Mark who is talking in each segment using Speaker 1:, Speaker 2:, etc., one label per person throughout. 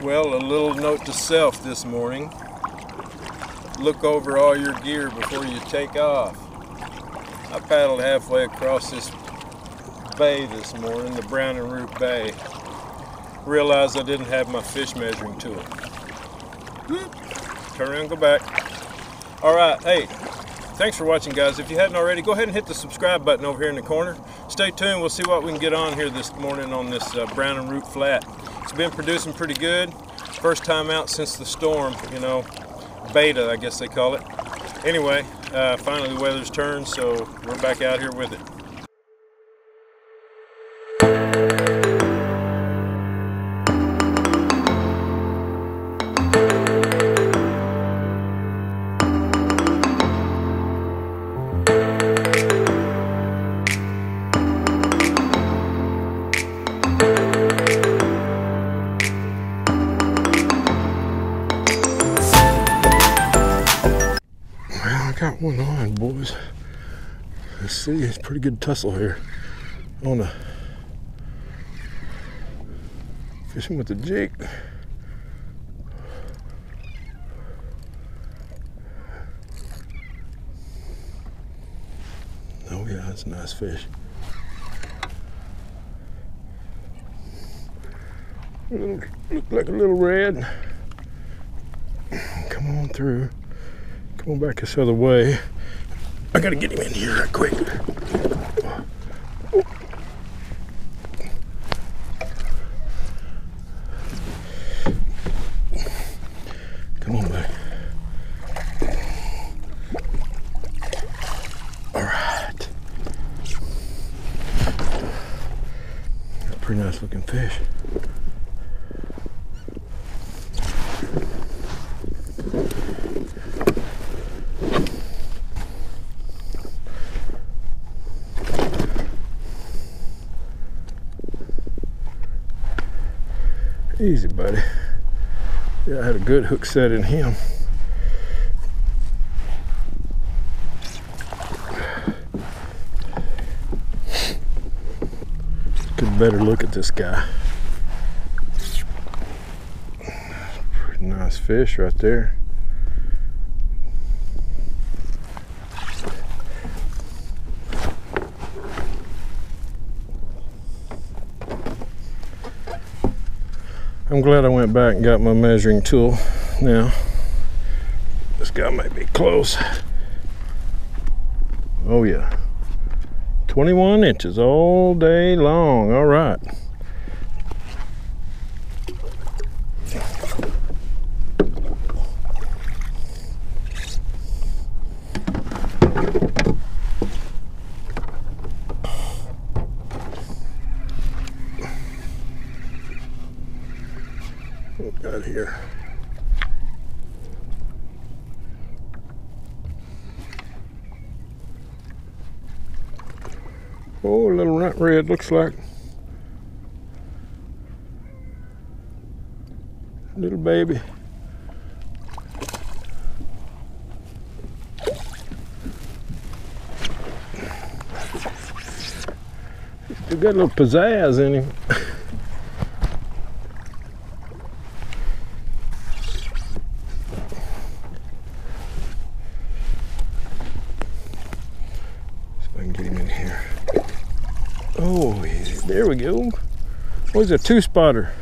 Speaker 1: Well, a little note to self this morning. Look over all your gear before you take off. I paddled halfway across this bay this morning, the Brown and Root Bay. Realized I didn't have my fish measuring tool. Whoop. Turn around, go back. All right, hey, thanks for watching, guys. If you hadn't already, go ahead and hit the subscribe button over here in the corner. Stay tuned. We'll see what we can get on here this morning on this Brown and Root Flat. It's been producing pretty good. First time out since the storm, you know, beta, I guess they call it. Anyway, finally the weather's turned, so we're back out here with it. Got one on, boys. Let's see, it's pretty good tussle here. On a fishing with the jig. Oh yeah, that's a nice fish. Look like a little red. Come on through. Come on back this other way. I gotta get him in here right quick. Come on back. All right. Pretty nice looking fish. Easy, buddy. Yeah, I had a good hook set in him. Get a better look at this guy. Pretty nice fish right there. I'm glad I went back and got my measuring tool. Now, this guy might be close. Oh yeah, 21 inches all day long. All right. Got here. Oh, a little nut red looks like. Little baby. Still got a little pizzazz in him. Oh, there we go. Oh, he's a two-spotter.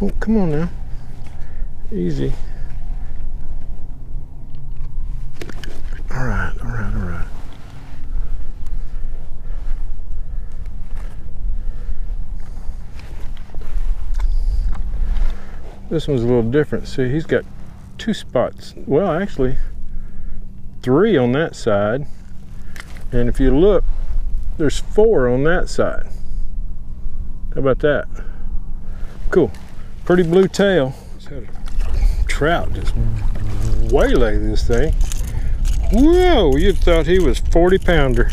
Speaker 1: Oh, come on now. Easy. All right, all right, all right. This one's a little different. See, he's got two spots. Well, actually, three on that side. And if you look, there's four on that side. How about that? Cool. Pretty blue tail. Just had a trout just waylay this thing. Whoa, you'd thought he was 40-pounder.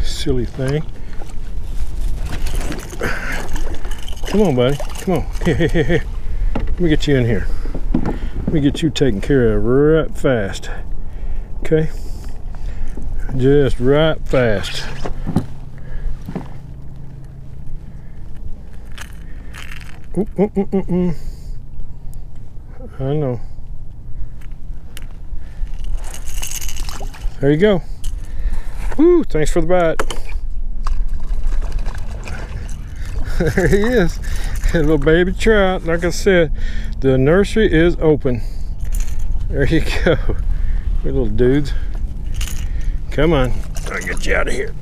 Speaker 1: Silly thing. Come on, buddy. Come on. Here. Let me get you in here. Let me get you taken care of right fast. Okay?
Speaker 2: Just right fast. I know. There you go. Woo, thanks for the bite. There he is. A little baby trout. Like I said, the nursery is open. There you go. Good little dudes. Come on. I'll get you out of here.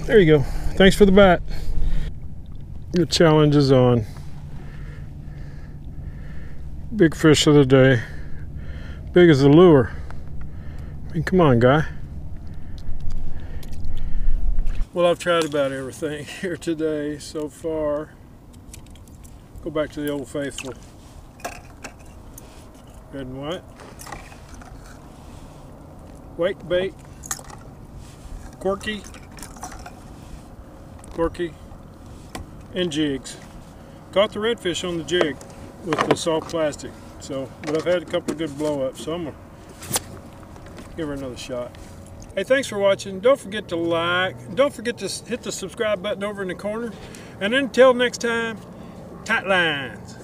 Speaker 2: There you go. Thanks for the bite. Your challenge is on. Big fish of the day. Big as the lure. I mean, come on, guy. Well, I've tried about everything here today so far. Go back to the old faithful. Red and white. Wake bait. Corky. And jigs. Caught the redfish on the jig with the soft plastic. So, but I've had a couple of good blow-ups, so I'm gonna give her another shot. Hey, thanks for watching. Don't forget to like. Don't forget to hit the subscribe button over in the corner. And until next time, tight lines.